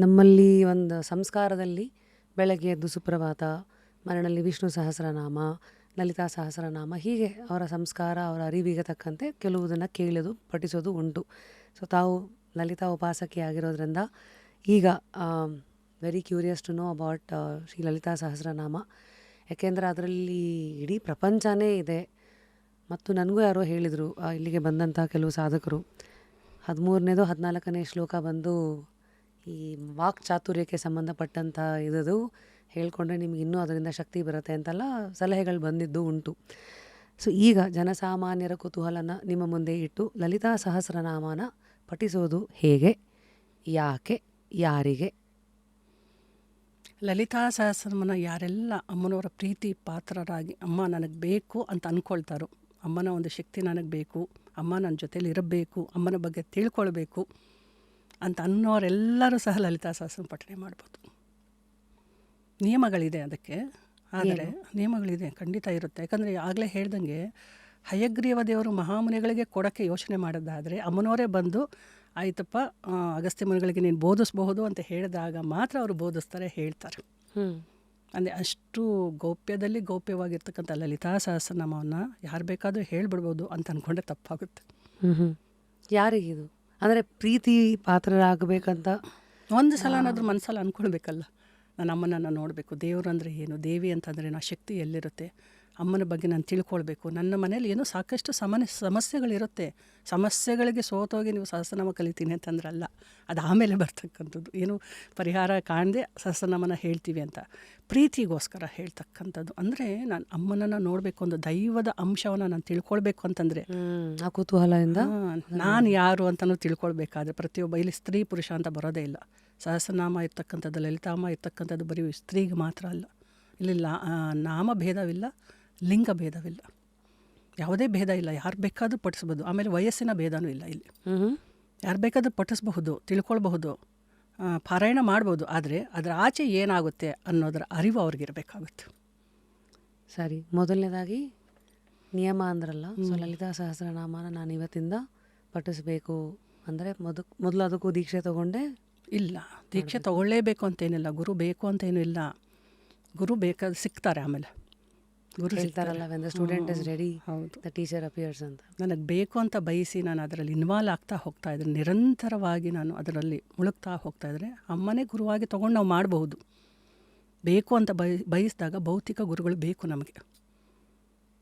ನಮ್ಮಲ್ಲಿ ಒಂದು ಸಂಸ್ಕಾರದಲ್ಲಿ ಬೆಳಗ್ಗೆ ಎದ್ದು ಸುಪ್ರಭಾತ, ಮನೆಯಲ್ಲಿ ವಿಷ್ಣು ಸಹಸ್ರನಾಮ, ಲಲಿತಾ ಸಹಸ್ರನಾಮ, ಹೀಗೆ ಅವರ ಸಂಸ್ಕಾರ, ಅವರ ಅರಿವಿಗೆ ತಕ್ಕಂತೆ ಕೆಲವುದನ್ನು ಕೇಳೋದು, ಪಠಿಸೋದು ಉಂಟು. ಸೊ ತಾವು ಲಲಿತಾ ಉಪಾಸಕಿ ಆಗಿರೋದ್ರಿಂದ ಈಗ very curious to know about Shri Lalita Sahasranama. ಯಾಕೆಂದರೆ ಅದರಲ್ಲಿ ಇಡೀ ಪ್ರಪಂಚನೇ ಇದೆ. ಮತ್ತು ನನಗೂ ಯಾರೋ ಹೇಳಿದರು, ಇಲ್ಲಿಗೆ ಬಂದಂಥ ಕೆಲವು ಸಾಧಕರು, 13ನೇದು 14ನೇ ಶ್ಲೋಕ ಬಂದು ಈ ವಾಕ್ ಚಾತುರ್ಯಕ್ಕೆ ಸಂಬಂಧಪಟ್ಟಂಥ ಇದದು ಹೇಳ್ಕೊಂಡ್ರೆ ನಿಮ್ಗೆ ಇನ್ನೂ ಅದರಿಂದ ಶಕ್ತಿ ಬರುತ್ತೆ ಅಂತೆಲ್ಲ ಸಲಹೆಗಳು ಬಂದಿದ್ದು ಉಂಟು. ಸೊ ಈಗ ಜನಸಾಮಾನ್ಯರ ಕುತೂಹಲನ ನಿಮ್ಮ ಮುಂದೆ ಇಟ್ಟು ಲಲಿತಾ ಸಹಸ್ರನಾಮನ ಪಠಿಸೋದು ಹೇಗೆ, ಯಾಕೆ, ಯಾರಿಗೆ? ಲಲಿತಾ ಸಹಸ್ರನಾಮನ ಯಾರೆಲ್ಲ ಅಮ್ಮನವರ ಪ್ರೀತಿ ಪಾತ್ರರಾಗಿ ಅಮ್ಮ ನನಗೆ ಬೇಕು ಅಂತ ಅಂದ್ಕೊಳ್ತಾರೋ, ಅಮ್ಮನ ಒಂದು ಶಕ್ತಿ ನನಗೆ ಬೇಕು, ಅಮ್ಮ ನನ್ನ ಜೊತೇಲಿ ಇರಬೇಕು, ಅಮ್ಮನ ಬಗ್ಗೆ ತಿಳ್ಕೊಳ್ಬೇಕು ಅಂತ ಅನ್ನೋರೆಲ್ಲರೂ ಸಹ ಲಲಿತಾ ಸಹಸ್ರ ಪಠನೆ ಮಾಡ್ಬೋದು. ನಿಯಮಗಳಿದೆ ಅದಕ್ಕೆ, ಆದರೆ ನಿಯಮಗಳಿದೆ, ಖಂಡಿತ ಇರುತ್ತೆ. ಯಾಕಂದರೆ ಆಗಲೇ ಹೇಳ್ದಂಗೆ ಹಯಗ್ರೀವ ದೇವರು ಮಹಾಮುನಿಗಳಿಗೆ ಕೊಡೋಕ್ಕೆ ಯೋಚನೆ ಮಾಡೋದಾದರೆ ಅಮ್ಮನವರೇ ಬಂದು ಆಯ್ತಪ್ಪ ಅಗಸ್ತ್ಯ ಮುನಿಗಳಿಗೆ ನೀನು ಬೋಧಿಸಬಹುದು ಅಂತ ಹೇಳಿದಾಗ ಮಾತ್ರ ಅವರು ಬೋಧಿಸ್ತಾರೆ, ಹೇಳ್ತಾರೆ. ಅಂದರೆ ಅಷ್ಟು ಗೌಪ್ಯದಲ್ಲಿ ಗೌಪ್ಯವಾಗಿರ್ತಕ್ಕಂಥ ಲಲಿತಾ ಸಹಸ್ರನಾಮವನ್ನು ಯಾರು ಬೇಕಾದರೂ ಹೇಳಿಬಿಡ್ಬೋದು ಅಂತ ಅಂದ್ಕೊಂಡ್ರೆ ತಪ್ಪಾಗುತ್ತೆ. ಯಾರಿಗಿದು ಅಂದರೆ ಪ್ರೀತಿ ಪಾತ್ರರಾಗಬೇಕಂತ ಒಂದು ಸಲನಾದರೂ ಮನಸ್ಸಲ್ಲಿ ಅಂದ್ಕೊಳ್ಬೇಕಲ್ಲ, ನಾನು ಅಮ್ಮನನ್ನು ನೋಡಬೇಕು, ದೇವರು ಅಂದರೆ ಏನು, ದೇವಿ ಅಂತಂದರೆ ಆ ಶಕ್ತಿ ಎಲ್ಲಿರುತ್ತೆ, ಅಮ್ಮನ ಬಗ್ಗೆ ನಾನು ತಿಳ್ಕೊಳ್ಬೇಕು. ನನ್ನ ಮನೇಲಿ ಏನೋ ಸಾಕಷ್ಟು ಸಮಸ್ಯೆಗಳಿರುತ್ತೆ, ಸಮಸ್ಯೆಗಳಿಗೆ ಸೋತೋಗಿ ನೀವು ಸಹಸ್ರನಾಮ ಕಲಿತೀನಿ ಅಂತಂದ್ರಲ್ಲ, ಅದು ಆಮೇಲೆ ಬರ್ತಕ್ಕಂಥದ್ದು. ಏನು ಪರಿಹಾರ ಕಾಣದೆ ಸಹಸ್ರನಾಮನ ಹೇಳ್ತೀವಿ ಅಂತ ಪ್ರೀತಿಗೋಸ್ಕರ ಹೇಳ್ತಕ್ಕಂಥದ್ದು. ಅಂದರೆ ನಾನು ಅಮ್ಮನನ್ನು ನೋಡಬೇಕು, ಒಂದು ದೈವದ ಅಂಶವನ್ನು ನಾನು ತಿಳ್ಕೊಳ್ಬೇಕು ಅಂತಂದರೆ ಆ ಕುತೂಹಲದಿಂದ ನಾನು ಯಾರು ಅಂತಲೂ ತಿಳ್ಕೊಳ್ಬೇಕಾದ್ರೆ ಪ್ರತಿಯೊಬ್ಬ, ಇಲ್ಲಿ ಸ್ತ್ರೀ ಪುರುಷ ಅಂತ ಬರೋದೇ ಇಲ್ಲ. ಸಹಸ್ರನಾಮ ಇರ್ತಕ್ಕಂಥದ್ದು, ಲಲಿತಾಮ ಇರ್ತಕ್ಕಂಥದ್ದು ಬರೀ ಸ್ತ್ರೀಗೆ ಮಾತ್ರ ಅಲ್ಲ. ಇಲ್ಲಿ ನಾಮ ಭೇದವಿಲ್ಲ, ಲಿಂಗ ಭೇದವಿಲ್ಲ, ಯಾವುದೇ ಭೇದ ಇಲ್ಲ, ಯಾರು ಬೇಕಾದರೂ ಪಠಿಸ್ಬೋದು. ಆಮೇಲೆ ವಯಸ್ಸಿನ ಭೇದನೂ ಇಲ್ಲ ಇಲ್ಲಿ, ಯಾರು ಬೇಕಾದರೂ ಪಠಿಸ್ಬಹುದು, ತಿಳ್ಕೊಳ್ಬಹುದು, ಪಾರಾಯಣ ಮಾಡ್ಬೋದು. ಆದರೆ ಅದರ ಆಚೆ ಏನಾಗುತ್ತೆ ಅನ್ನೋದರ ಅರಿವು ಅವ್ರಿಗಿರಬೇಕಾಗುತ್ತೆ. ಸರಿ, ಮೊದಲನೇದಾಗಿ ನಿಯಮ ಅಂದ್ರಲ್ಲ, ಸೊ ಲಲಿತಾ ಸಹಸ್ರನಾಮನ ನಾನು ಇವತ್ತಿಂದ ಪಠಿಸ್ಬೇಕು ಅಂದರೆ ಮೊದಲು ಅದಕ್ಕೂ ದೀಕ್ಷೆ ತೊಗೊಂಡೆ? ಇಲ್ಲ, ದೀಕ್ಷೆ ತೊಗೊಳ್ಳೇಬೇಕು ಅಂತೇನಿಲ್ಲ, ಗುರು ಬೇಕು ಅಂತೇನೂ ಇಲ್ಲ. ಗುರು ಬೇಕಾದ್ರೆ ಸಿಗ್ತಾರೆ, ಆಮೇಲೆ ಗುರು ಹೇಳ್ತಾರಲ್ಲ, when the student is ready ಹೌದು ದ ಟೀಚರ್ ಅಪಿಯರ್ಸ್ ಅಂತ. ನನಗೆ ಬೇಕು ಅಂತ ಬಯಸಿ ನಾನು ಅದರಲ್ಲಿ ಇನ್ವಾಲ್ವ್ ಆಗ್ತಾ ಹೋಗ್ತಾ ಇದ್ರೆ, ನಿರಂತರವಾಗಿ ನಾನು ಅದರಲ್ಲಿ ಮುಳುಗ್ತಾ ಹೋಗ್ತಾ ಇದ್ದರೆ ಅಮ್ಮನೇ ಗುರುವಾಗಿ ತೊಗೊಂಡು ನಾವು ಮಾಡಬಹುದು. ಬೇಕು ಅಂತ ಬಯಸಿದಾಗ ಭೌತಿಕ ಗುರುಗಳು ಬೇಕು ನಮಗೆ,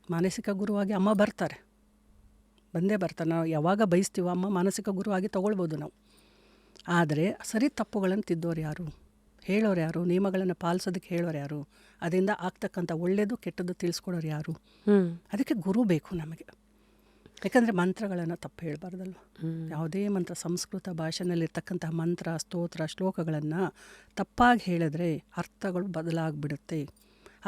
ಮಾನಸಿಕ ಗುರುವಾಗಿ ಅಮ್ಮ ಬರ್ತಾರೆ, ಬಂದೇ ಬರ್ತಾರೆ. ನಾವು ಯಾವಾಗ ಬಯಸ್ತೀವೋ ಅಮ್ಮ ಮಾನಸಿಕ ಗುರುವಾಗಿ ತೊಗೊಳ್ಬೋದು ನಾವು. ಆದರೆ ಸರಿ ತಪ್ಪುಗಳನ್ನು ತಿದ್ದೋರು ಯಾರು, ಹೇಳೋರು ಯಾರು, ನಿಯಮಗಳನ್ನು ಪಾಲಿಸೋದಕ್ಕೆ ಹೇಳೋರು ಯಾರು, ಅದರಿಂದ ಆಗ್ತಕ್ಕಂಥ ಒಳ್ಳೆಯದು ಕೆಟ್ಟದ್ದು ತಿಳಿಸ್ಕೊಡೋರು ಯಾರು? ಅದಕ್ಕೆ ಗುರು ಬೇಕು ನಮಗೆ. ಯಾಕಂದರೆ ಮಂತ್ರಗಳನ್ನು ತಪ್ಪು ಹೇಳಬಾರ್ದಲ್ವ. ಯಾವುದೇ ಮಂತ್ರ, ಸಂಸ್ಕೃತ ಭಾಷೆನಲ್ಲಿರ್ತಕ್ಕಂಥ ಮಂತ್ರ, ಸ್ತೋತ್ರ, ಶ್ಲೋಕಗಳನ್ನು ತಪ್ಪಾಗಿ ಹೇಳಿದ್ರೆ ಅರ್ಥಗಳು ಬದಲಾಗಿಬಿಡುತ್ತೆ.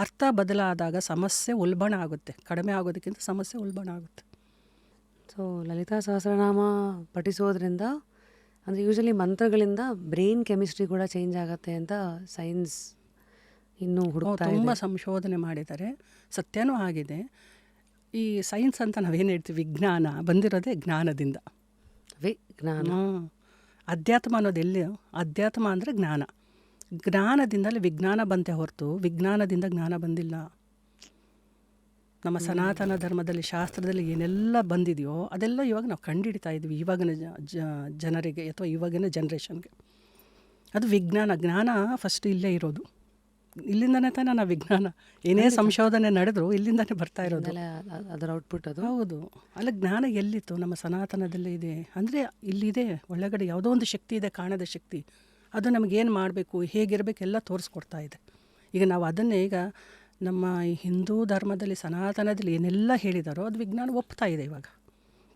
ಅರ್ಥ ಬದಲಾದಾಗ ಸಮಸ್ಯೆ ಉಲ್ಬಣ ಆಗುತ್ತೆ, ಕಡಿಮೆ ಆಗೋದಕ್ಕಿಂತ ಸಮಸ್ಯೆ ಉಲ್ಬಣ ಆಗುತ್ತೆ. ಸೊ ಲಲಿತಾ ಸಹಸ್ರನಾಮ ಪಠಿಸೋದ್ರಿಂದ ಅಂದರೆ ಯೂಶಲಿ ಮಂತ್ರಗಳಿಂದ ಬ್ರೈನ್ ಕೆಮಿಸ್ಟ್ರಿ ಕೂಡ ಚೇಂಜ್ ಆಗುತ್ತೆ ಅಂತ ಸೈನ್ಸ್ ಇನ್ನೂ ಹುಡುಕ್ತಾ ಇದೆ. ತುಂಬ ಸಂಶೋಧನೆ ಮಾಡಿದ್ದಾರೆ, ಸತ್ಯನೂ ಆಗಿದೆ. ಈ ಸೈನ್ಸ್ ಅಂತ ನಾವೇನು ಹೇಳ್ತೀವಿ, ವಿಜ್ಞಾನ ಬಂದಿರೋದೇ ಜ್ಞಾನದಿಂದ. ವಿಜ್ಞಾನ, ಅಧ್ಯಾತ್ಮ ಅನ್ನೋದು ಎಲ್ಲಿ, ಅಧ್ಯಾತ್ಮ ಅಂದರೆ ಜ್ಞಾನ, ಜ್ಞಾನದಿಂದಲೇ ವಿಜ್ಞಾನ ಬಂತೆ ಹೊರತು ವಿಜ್ಞಾನದಿಂದ ಜ್ಞಾನ ಬಂದಿಲ್ಲ. ನಮ್ಮ ಸನಾತನ ಧರ್ಮದಲ್ಲಿ, ಶಾಸ್ತ್ರದಲ್ಲಿ ಏನೆಲ್ಲ ಬಂದಿದೆಯೋ ಅದೆಲ್ಲ ಇವಾಗ ನಾವು ಕಂಡುಹಿಡಿತಾ ಇದ್ವಿ, ಇವಾಗಿನ ಜನರಿಗೆ ಅಥವಾ ಇವಾಗಿನ ಜನ್ರೇಷನ್ಗೆ. ಅದು ವಿಜ್ಞಾನ. ಜ್ಞಾನ ಫಸ್ಟ್ ಇಲ್ಲೇ ಇರೋದು, ಇಲ್ಲಿಂದನೇ ತಾನೇ ನಾವು ವಿಜ್ಞಾನ, ಏನೇ ಸಂಶೋಧನೆ ನಡೆದ್ರು ಇಲ್ಲಿಂದಾನೇ ಬರ್ತಾ ಇರೋದು, ಅದರ ಔಟ್ಪುಟ್ ಅದು. ಹೌದು. ಅಲ್ಲ, ಜ್ಞಾನ ಎಲ್ಲಿತ್ತು? ನಮ್ಮ ಸನಾತನದಲ್ಲೇ ಇದೆ. ಅಂದರೆ ಇಲ್ಲಿದೆ, ಒಳಗಡೆ ಯಾವುದೋ ಒಂದು ಶಕ್ತಿ ಇದೆ, ಕಾಣದ ಶಕ್ತಿ. ಅದು ನಮಗೇನು ಮಾಡಬೇಕು, ಹೇಗಿರಬೇಕು ಎಲ್ಲ ತೋರಿಸ್ಕೊಡ್ತಾ ಇದೆ. ಈಗ ನಾವು ಅದನ್ನೇ, ಈಗ ನಮ್ಮ ಹಿಂದೂ ಧರ್ಮದಲ್ಲಿ, ಸನಾತನದಲ್ಲಿ ಏನೆಲ್ಲ ಹೇಳಿದಾರೋ ಅದು ವಿಜ್ಞಾನ ಒಪ್ತಾ ಇದೆ, ಇವಾಗ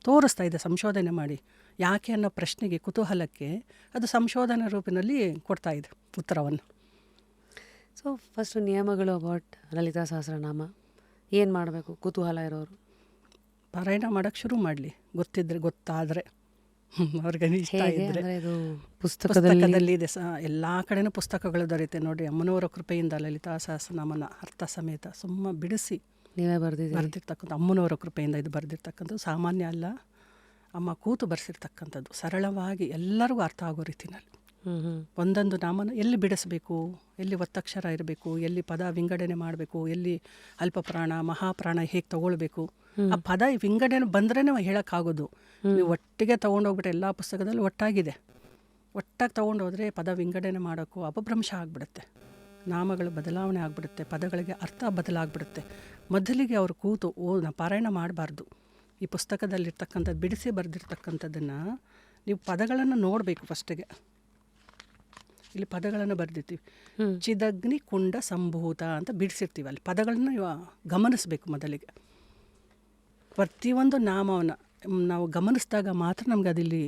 ತೋರಿಸ್ತಾ ಇದೆ ಸಂಶೋಧನೆ ಮಾಡಿ. ಯಾಕೆ ಅನ್ನೋ ಪ್ರಶ್ನೆಗೆ, ಕುತೂಹಲಕ್ಕೆ ಅದು ಸಂಶೋಧನಾ ರೂಪಿನಲ್ಲಿ ಕೊಡ್ತಾ ಇದೆ ಉತ್ತರವನ್ನು. ಸೊ ಫಸ್ಟು ನಿಯಮಗಳು ಅಬೌಟ್ ಲಲಿತಾ ಸಹಸ್ರನಾಮ ಏನು ಮಾಡಬೇಕು ಕುತೂಹಲ ಇರೋರು? ಪಾರಾಯಣ ಮಾಡೋಕ್ಕೆ ಶುರು ಮಾಡಲಿ, ಗೊತ್ತಾದರೆ ಅವ್ರಿಗೆ ಇಷ್ಟ ಇದ್ದರೆ. ಪುಸ್ತಕದಲ್ಲಿ ಇದೆ, ಎಲ್ಲ ಕಡೆನೂ ಪುಸ್ತಕಗಳು ದೊರೆಯುತ್ತೆ ನೋಡಿ. ಅಮ್ಮನವರ ಕೃಪೆಯಿಂದ ಲಲಿತಾ ಸಹಸ್ರನಾಮನ ಅರ್ಥ ಸಮೇತ ಸುಮ್ಮ ಬಿಡಿಸಿ ನೀವೇ ಬರೆದಿರ್ತಕ್ಕಂಥ, ಅಮ್ಮನವರ ಕೃಪೆಯಿಂದ ಇದು ಬರೆದಿರ್ತಕ್ಕಂಥದ್ದು ಸಾಮಾನ್ಯ ಅಲ್ಲ. ಅಮ್ಮ ಕೂತು ಬರೆಸಿರ್ತಕ್ಕಂಥದ್ದು, ಸರಳವಾಗಿ ಎಲ್ಲರಿಗೂ ಅರ್ಥ ಆಗೋ ರೀತಿನಲ್ಲಿ. ಒಂದೊಂದು ನಾಮನ ಎಲ್ಲಿ ಬಿಡಿಸ್ಬೇಕು, ಎಲ್ಲಿ ಒತ್ತಕ್ಷರ ಇರಬೇಕು, ಎಲ್ಲಿ ಪದ ವಿಂಗಡಣೆ ಮಾಡಬೇಕು, ಎಲ್ಲಿ ಅಲ್ಪಪ್ರಾಣ ಮಹಾಪ್ರಾಣ ಹೇಗೆ ತಗೊಳ್ಬೇಕು, ಆ ಪದ ವಿಂಗಡಣೆ ಬಂದ್ರೇ ನಾವು ಹೇಳೋಕ್ಕಾಗೋದು. ನೀವು ಒಟ್ಟಿಗೆ ತೊಗೊಂಡೋಗ್ಬಿಟ್ರೆ ಎಲ್ಲ ಪುಸ್ತಕದಲ್ಲಿ ಒಟ್ಟಾಗಿ ತೊಗೊಂಡೋದ್ರೆ ಪದ ವಿಂಗಡಣೆ ಮಾಡೋಕ್ಕೂ ಅಪಭ್ರಂಶ ಆಗಿಬಿಡುತ್ತೆ, ನಾಮಗಳು ಬದಲಾವಣೆ ಆಗಿಬಿಡುತ್ತೆ, ಪದಗಳಿಗೆ ಅರ್ಥ ಬದಲಾಗ್ಬಿಡುತ್ತೆ. ಮೊದಲಿಗೆ ಅವರು ಕೂತು ಪಾರಾಯಣ ಮಾಡಬಾರ್ದು. ಈ ಪುಸ್ತಕದಲ್ಲಿರ್ತಕ್ಕಂಥದ್ದು ಬಿಡಿಸಿ ಬರೆದಿರ್ತಕ್ಕಂಥದ್ದನ್ನು ನೀವು ಪದಗಳನ್ನು ನೋಡಬೇಕು. ಫಸ್ಟಿಗೆ ಇಲ್ಲಿ ಪದಗಳನ್ನು ಬರೆದಿರ್ತೀವಿ, ಚಿದಗ್ನಿ ಕುಂಡ ಸಂಭೂತ ಅಂತ ಬಿಡಿಸಿರ್ತೀವಿ. ಅಲ್ಲಿ ಪದಗಳನ್ನು ಗಮನಿಸಬೇಕು. ಮೊದಲಿಗೆ ಪ್ರತಿಯೊಂದು ನಾಮವನ್ನು ನಾವು ಗಮನಿಸಿದಾಗ ಮಾತ್ರ ನಮ್ಗೆ ಅದಿಲ್ಲಿ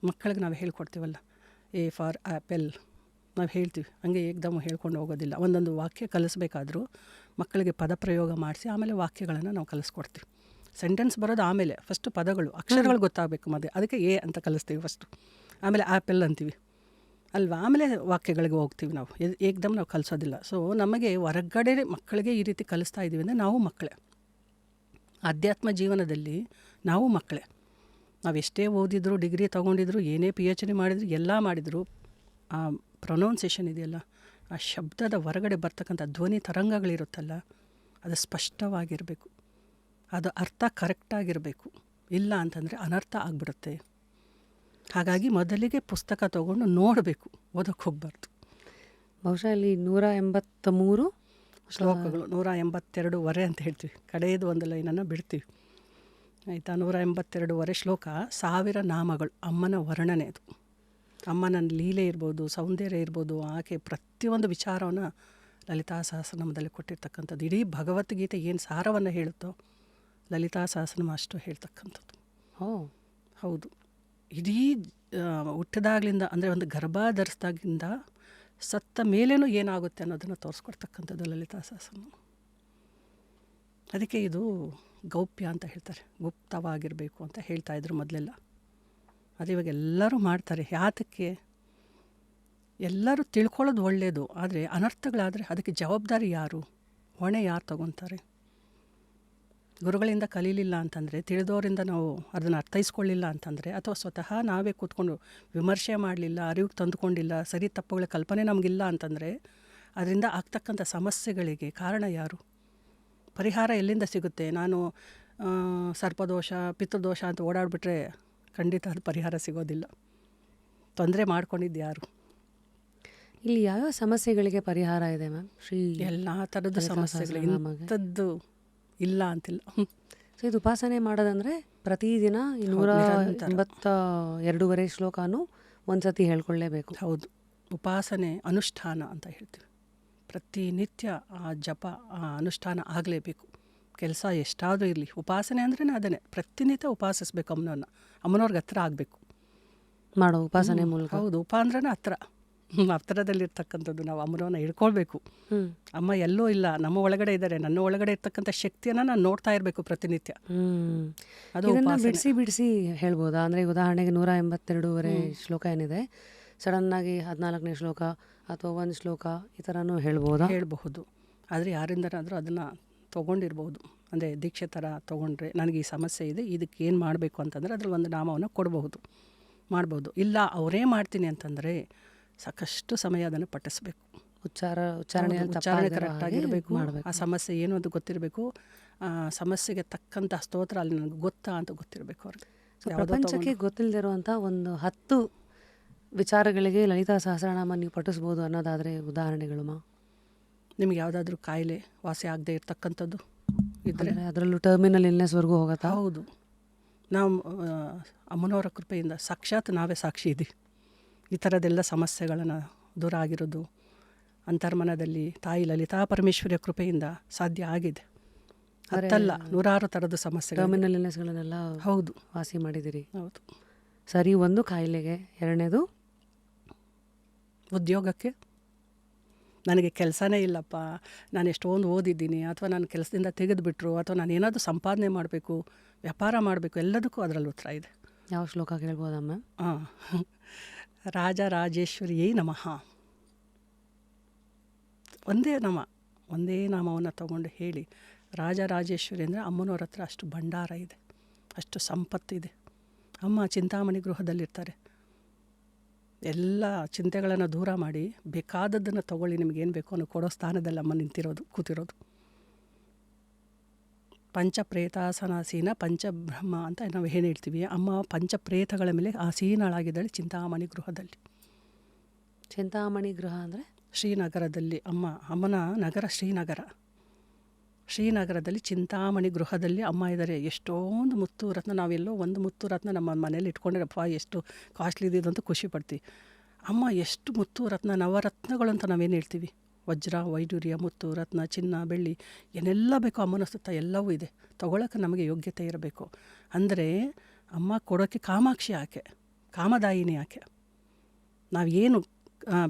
ಮಕ್ಕಳಿಗೆ ನಾವು ಹೇಳ್ಕೊಡ್ತೀವಲ್ಲ, ಎ ಫಾರ್ ಆ್ಯಪಲ್ ನಾವು ಹೇಳ್ತೀವಿ, ಹಂಗೆ ಏಕ್ದಮ್ ಹೇಳ್ಕೊಂಡು ಹೋಗೋದಿಲ್ಲ. ಒಂದೊಂದು ವಾಕ್ಯ ಕಲಿಸ್ಬೇಕಾದ್ರೂ ಮಕ್ಕಳಿಗೆ ಪದ ಪ್ರಯೋಗ ಮಾಡಿಸಿ ಆಮೇಲೆ ವಾಕ್ಯಗಳನ್ನು ನಾವು ಕಲಿಸ್ಕೊಡ್ತೀವಿ. ಸೆಂಟೆನ್ಸ್ ಬರೋದು ಆಮೇಲೆ, ಫಸ್ಟು ಪದಗಳು ಅಕ್ಷರಗಳು ಗೊತ್ತಾಗಬೇಕು. ಅದಕ್ಕೆ ಎ ಅಂತ ಕಲಿಸ್ತೀವಿ ಫಸ್ಟು, ಆಮೇಲೆ ಆ್ಯಪಲ್ ಅಂತೀವಿ ಅಲ್ವಾ, ಆಮೇಲೆ ವಾಕ್ಯಗಳಿಗೆ ಹೋಗ್ತೀವಿ. ನಾವು ಏಕ್ದಮ್ ನಾವು ಕಲಿಸೋದಿಲ್ಲ. ಸೊ ನಮಗೆ ಹೊರಗಡೆ ಮಕ್ಕಳಿಗೆ ಈ ರೀತಿ ಕಲಿಸ್ತಾ ಇದ್ದೀವಿ ಅಂದರೆ ನಾವು ಮಕ್ಕಳೇ, ಆಧ್ಯಾತ್ಮ ಜೀವನದಲ್ಲಿ ನಾವು ಮಕ್ಕಳೇ. ನಾವು ಎಷ್ಟೇ ಓದಿದ್ರು, ಡಿಗ್ರಿ ತೊಗೊಂಡಿದ್ರು, ಏನೇ PhD ಮಾಡಿದ್ರು, ಎಲ್ಲ ಮಾಡಿದ್ರು, ಆ ಪ್ರೊನೌನ್ಸಿಯೇಷನ್ ಇದೆಯಲ್ಲ, ಆ ಶಬ್ದದ ಹೊರಗಡೆ ಬರ್ತಕ್ಕಂಥ ಧ್ವನಿ ತರಂಗಗಳಿರುತ್ತಲ್ಲ, ಅದು ಸ್ಪಷ್ಟವಾಗಿರಬೇಕು, ಅದು ಅರ್ಥ ಕರೆಕ್ಟಾಗಿರಬೇಕು. ಇಲ್ಲ ಅಂತಂದರೆ ಅನರ್ಥ ಆಗಿಬಿಡುತ್ತೆ. ಹಾಗಾಗಿ ಮೊದಲಿಗೆ ಪುಸ್ತಕ ತೊಗೊಂಡು ನೋಡಬೇಕು, ಓದೋಕ್ಕೆ ಹೋಗಬಾರ್ದು. ಬಹುಶಃ ಇಲ್ಲಿ 183 ಶ್ಲೋಕಗಳು, 182 ಅಂತ ಹೇಳ್ತೀವಿ. ಕಡೆಯದು ಒಂದು ಲೈನನ್ನು ಬಿಡ್ತೀವಿ, ಆಯಿತಾ. 182 ಶ್ಲೋಕ, 1000 ನಾಮಗಳು, ಅಮ್ಮನ ವರ್ಣನೆ. ಅದು ಅಮ್ಮನ ಲೀಲೆ ಇರ್ಬೋದು, ಸೌಂದರ್ಯ ಇರ್ಬೋದು, ಆಕೆ ಪ್ರತಿಯೊಂದು ವಿಚಾರವನ್ನು ಲಲಿತಾ ಸಹಸ್ರನಾಮದಲ್ಲಿ ಕೊಟ್ಟಿರ್ತಕ್ಕಂಥದ್ದು. ಇಡೀ ಭಗವದ್ಗೀತೆ ಏನು ಸಾರವನ್ನು ಹೇಳುತ್ತೋ ಲಲಿತಾ ಸಹಸ್ರನಾಮ ಅಷ್ಟು ಹೇಳ್ತಕ್ಕಂಥದ್ದು. ಹೌದು, ಇಡೀ ಹುಟ್ಟಿದಾಗ್ಲಿಂದ ಅಂದರೆ ಒಂದು ಗರ್ಭ ಧರಿಸಿದಾಗಿಂದ ಸತ್ತ ಮೇಲೇನೂ ಏನಾಗುತ್ತೆ ಅನ್ನೋದನ್ನು ತೋರಿಸ್ಕೊಡ್ತಕ್ಕಂಥದ್ದು ಲಲಿತಾ ಸಹಸ್ರನಾಮ. ಅದಕ್ಕೆ ಇದು ಗೌಪ್ಯ ಅಂತ ಹೇಳ್ತಾರೆ, ಗುಪ್ತವಾಗಿರಬೇಕು ಅಂತ ಹೇಳ್ತಾಯಿದ್ರು ಮೊದಲೆಲ್ಲ. ಅದು ಇವಾಗ ಎಲ್ಲರೂ ಮಾಡ್ತಾರೆ. ಯಾತಕ್ಕೆ? ಎಲ್ಲರೂ ತಿಳ್ಕೊಳ್ಳೋದು ಒಳ್ಳೆಯದು, ಆದರೆ ಅನರ್ಥಗಳಾದರೆ ಅದಕ್ಕೆ ಜವಾಬ್ದಾರಿ ಯಾರು, ಹೊಣೆ ಯಾರು ತಗೊತಾರೆ? ಗುರುಗಳಿಂದ ಕಲೀಲಿಲ್ಲ ಅಂತಂದರೆ, ತಿಳಿದವರಿಂದ ನಾವು ಅದನ್ನು ಅರ್ಥೈಸ್ಕೊಳ್ಳಿಲ್ಲ ಅಂತಂದರೆ, ಅಥವಾ ಸ್ವತಃ ನಾವೇ ಕೂತ್ಕೊಂಡು ವಿಮರ್ಶೆ ಮಾಡಲಿಲ್ಲ, ಅರಿವಿಗೆ ತಂದುಕೊಂಡಿಲ್ಲ, ಸರಿ ತಪ್ಪುಗಳ ಕಲ್ಪನೆ ನಮಗಿಲ್ಲ ಅಂತಂದರೆ, ಅದರಿಂದ ಆಗ್ತಕ್ಕಂಥ ಸಮಸ್ಯೆಗಳಿಗೆ ಕಾರಣ ಯಾರು? ಪರಿಹಾರ ಎಲ್ಲಿಂದ ಸಿಗುತ್ತೆ? ನಾನು ಸರ್ಪದೋಷ, ಪಿತೃದೋಷ ಅಂತ ಓಡಾಡಿಬಿಟ್ರೆ ಖಂಡಿತ ಅದು ಪರಿಹಾರ ಸಿಗೋದಿಲ್ಲ. ತೊಂದರೆ ಮಾಡ್ಕೊಂಡಿದ್ದು ಯಾರು? ಇಲ್ಲಿ ಯಾವ್ಯಾವ ಸಮಸ್ಯೆಗಳಿಗೆ ಪರಿಹಾರ ಇದೆ ಮ್ಯಾಮ್? ಎಲ್ಲ ಥರದ ಸಮಸ್ಯೆಗಳು, ಇಂಥದ್ದು ಇಲ್ಲ ಅಂತಿಲ್ಲ. ಸೊ ಇದು ಉಪಾಸನೆ ಮಾಡೋದಂದರೆ ಪ್ರತಿದಿನ 182 ಶ್ಲೋಕನೂ ಒಂದ್ಸತಿ ಹೇಳ್ಕೊಳ್ಳೇಬೇಕು. ಹೌದು, ಉಪಾಸನೆ ಅನುಷ್ಠಾನ ಅಂತ ಹೇಳ್ತೀವಿ. ಪ್ರತಿನಿತ್ಯ ಆ ಜಪ, ಆ ಅನುಷ್ಠಾನ ಆಗಲೇಬೇಕು. ಕೆಲಸ ಎಷ್ಟಾದರೂ ಇರಲಿ, ಉಪಾಸನೆ ಅಂದ್ರೇ ಅದನ್ನೇ, ಪ್ರತಿನಿತ್ಯ ಉಪಾಸಿಸ್ಬೇಕು. ಅಮ್ಮನವ್ರಿಗೆ ಹತ್ರ ಆಗಬೇಕು ಮಾಡೋ ಉಪಾಸನೆ ಮೂಲಕ. ಹೌದು, ಉಪ ಅಂದ್ರೇ ಹತ್ತಿರದಲ್ಲಿರ್ತಕ್ಕಂಥದ್ದು. ನಾವು ಅಮ್ಮನವ್ರನ್ನ ಹಿಡ್ಕೊಳ್ಬೇಕು. ಅಮ್ಮ ಎಲ್ಲೋ ಇಲ್ಲ, ನಮ್ಮ ಒಳಗಡೆ ಇದ್ದಾರೆ. ನನ್ನ ಒಳಗಡೆ ಇರ್ತಕ್ಕಂಥ ಶಕ್ತಿಯನ್ನು ನಾನು ನೋಡ್ತಾ ಇರಬೇಕು ಪ್ರತಿನಿತ್ಯ. ಅದು ಬಿಡಿಸಿ ಹೇಳ್ಬೋದಾ? ಅಂದರೆ ಉದಾಹರಣೆಗೆ 182 ಶ್ಲೋಕ ಏನಿದೆ, ಸಡನ್ನಾಗಿ 14ನೇ ಶ್ಲೋಕ ಅಥವಾ 1 ಶ್ಲೋಕ ಈ ಥರನೂ ಹೇಳ್ಬೋದಾ? ಹೇಳಬಹುದು. ಆದರೆ ಯಾರಿಂದನಾದರೂ ಅದನ್ನು ತೊಗೊಂಡಿರ್ಬೋದು. ಅಂದರೆ ದೀಕ್ಷೆ ಥರ ತೊಗೊಂಡ್ರೆ, ನನಗೆ ಈ ಸಮಸ್ಯೆ ಇದೆ, ಇದಕ್ಕೆ ಏನು ಮಾಡಬೇಕು ಅಂತಂದರೆ ಅದ್ರಲ್ಲಿ ಒಂದು ನಾಮವನ್ನು ಕೊಡಬಹುದು, ಮಾಡ್ಬೋದು. ಇಲ್ಲ ಅವರೇ ಮಾಡ್ತೀನಿ ಅಂತಂದರೆ ಸಾಕಷ್ಟು ಸಮಯ ಅದನ್ನು ಪಠಿಸ್ಬೇಕು. ಉಚ್ಚಾರಣೆ ಕರೆಕ್ಟಾಗಿರಬೇಕು. ಆ ಸಮಸ್ಯೆ ಏನು ಅಂತ ಗೊತ್ತಿರಬೇಕು. ಆ ಸಮಸ್ಯೆಗೆ ತಕ್ಕಂಥ ಸ್ತೋತ್ರ ಅಲ್ಲಿ ನನಗೆ ಗೊತ್ತಾ ಅಂತ ಗೊತ್ತಿರಬೇಕು ಅವ್ರಿಗೆ. ಪ್ರಪಂಚಕ್ಕೆ ಗೊತ್ತಿಲ್ಲದಿರುವಂಥ ಒಂದು 10 ವಿಚಾರಗಳಿಗೆ ಲಲಿತಾ ಸಹಸ್ರನಾಮ ನೀವು ಪಠಿಸ್ಬೋದು ಅನ್ನೋದಾದರೆ ಉದಾಹರಣೆಗಳು ಮಾ? ನಿಮ್ಗೆ ಯಾವುದಾದ್ರೂ ಕಾಯಿಲೆ ವಾಸಿ ಆಗದೆ ಇರ್ತಕ್ಕಂಥದ್ದು ಇದ್ದರೆ, ಅದರಲ್ಲೂ ಟರ್ಮಿನಲ್ ಇಲ್ನೆಸ್ವರೆಗೂ ಹೋಗುತ್ತಾ? ಹೌದು, ನಾವು ಅಮ್ಮನವರ ಕೃಪೆಯಿಂದ ಸಾಕ್ಷಾತ್ ನಾವೇ ಸಾಕ್ಷಿ ಇದ್ದೀವಿ. ಈ ಥರದ್ದೆಲ್ಲ ಸಮಸ್ಯೆಗಳನ್ನು ದೂರ ಆಗಿರೋದು ಅಂತರ್ಮನದಲ್ಲಿ ತಾಯಿ ಲಲಿತಾ ಪರಮೇಶ್ವರಿಯ ಕೃಪೆಯಿಂದ ಸಾಧ್ಯ ಆಗಿದೆ. ಅದಲ್ಲ, 100 ಥರದ ಸಮಸ್ಯೆಗಳು, ಟರ್ಮಿನಲ್ ಇಲ್ನೆಸ್ಗಳನ್ನೆಲ್ಲ ಹೌದು ವಾಸಿ ಮಾಡಿದ್ದೀರಿ. ಹೌದು. ಸರಿ, ಒಂದು ಕಾಯಿಲೆಗೆ. ಎರಡನೇದು ಉದ್ಯೋಗಕ್ಕೆ. ನನಗೆ ಕೆಲಸನೇ ಇಲ್ಲಪ್ಪ, ನಾನು ಎಷ್ಟೊಂದು ಓದಿದ್ದೀನಿ, ಅಥವಾ ನಾನು ಕೆಲಸದಿಂದ ತೆಗೆದುಬಿಟ್ರು, ಅಥವಾ ನಾನು ಏನಾದರೂ ಸಂಪಾದನೆ ಮಾಡಬೇಕು, ವ್ಯಾಪಾರ ಮಾಡಬೇಕು, ಎಲ್ಲದಕ್ಕೂ ಅದರಲ್ಲಿ ಉತ್ತರ ಇದೆ. ಯಾವ ಶ್ಲೋಕ ಕೇಳ್ಬೋದಮ್ಮ? ರಾಜರಾಜೇಶ್ವರಿಯೇ ನಮಃ. ಒಂದೇ ನಾಮವನ್ನು ತಗೊಂಡು ಹೇಳಿ. ರಾಜರಾಜೇಶ್ವರಿ ಅಂದರೆ ಅಮ್ಮನವ್ರ ಹತ್ರ ಅಷ್ಟು ಭಂಡಾರ ಇದೆ, ಅಷ್ಟು ಸಂಪತ್ತಿದೆ. ಅಮ್ಮ ಚಿಂತಾಮಣಿ ಗೃಹದಲ್ಲಿರ್ತಾರೆ. ಎಲ್ಲ ಚಿಂತೆಗಳನ್ನು ದೂರ ಮಾಡಿ ಬೇಕಾದದ್ದನ್ನು ತಗೊಳ್ಳಿ, ನಿಮಗೇನು ಬೇಕೋ ಅನ್ನೋ ಕೊಡೋ ಸ್ಥಾನದಲ್ಲಿ ಅಮ್ಮ ನಿಂತಿರೋದು, ಕೂತಿರೋದು. ಪಂಚಪ್ರೇತಾಸನಾಸೀನ ಪಂಚಬ್ರಹ್ಮ ಅಂತ ನಾವು ಏನು ಹೇಳ್ತೀವಿ, ಅಮ್ಮ ಪಂಚಪ್ರೇತಗಳ ಮೇಲೆ ಆಸೀನಳಾಗಿದ್ದಾಳೆ ಚಿಂತಾಮಣಿ ಗೃಹದಲ್ಲಿ. ಚಿಂತಾಮಣಿ ಗೃಹ ಅಂದರೆ ಶ್ರೀನಗರದಲ್ಲಿ ಅಮ್ಮನ ನಗರ ಶ್ರೀನಗರದಲ್ಲಿ ಚಿಂತಾಮಣಿ ಗೃಹದಲ್ಲಿ ಅಮ್ಮ ಇದ್ದಾರೆ. ಎಷ್ಟೊಂದು ಮುತ್ತು ರತ್ನ, ನಾವೆಲ್ಲೋ ಒಂದು ಮುತ್ತು ರತ್ನ ನಮ್ಮ ಮನೇಲಿ ಇಟ್ಕೊಂಡಿರಪ್ಪ ಎಷ್ಟು ಕಾಸ್ಟ್ಲಿ ಇದ್ದಿದ್ದು ಅಂತ ಖುಷಿ ಪಡ್ತೀವಿ. ಅಮ್ಮ ಎಷ್ಟು ಮುತ್ತು ರತ್ನ, ನವರತ್ನಗಳು ಅಂತ ನಾವೇನು ಹೇಳ್ತೀವಿ, ವಜ್ರ ವೈಡೂರ್ಯ ಮುತ್ತು ರತ್ನ ಚಿನ್ನ ಬೆಳ್ಳಿ ಏನೆಲ್ಲ ಬೇಕೋ ಅಮ್ಮನ ಸುತ್ತ ಎಲ್ಲವೂ ಇದೆ. ತಗೊಳ್ಳೋಕೆ ನಮಗೆ ಯೋಗ್ಯತೆ ಇರಬೇಕು. ಅಂದರೆ ಅಮ್ಮ ಕೊಡೋಕ್ಕೆ ಕಾಮಾಕ್ಷಿ ಆಕೆ, ಕಾಮದಾಯಿನಿ ಆಕೆ. ನಾವೇನು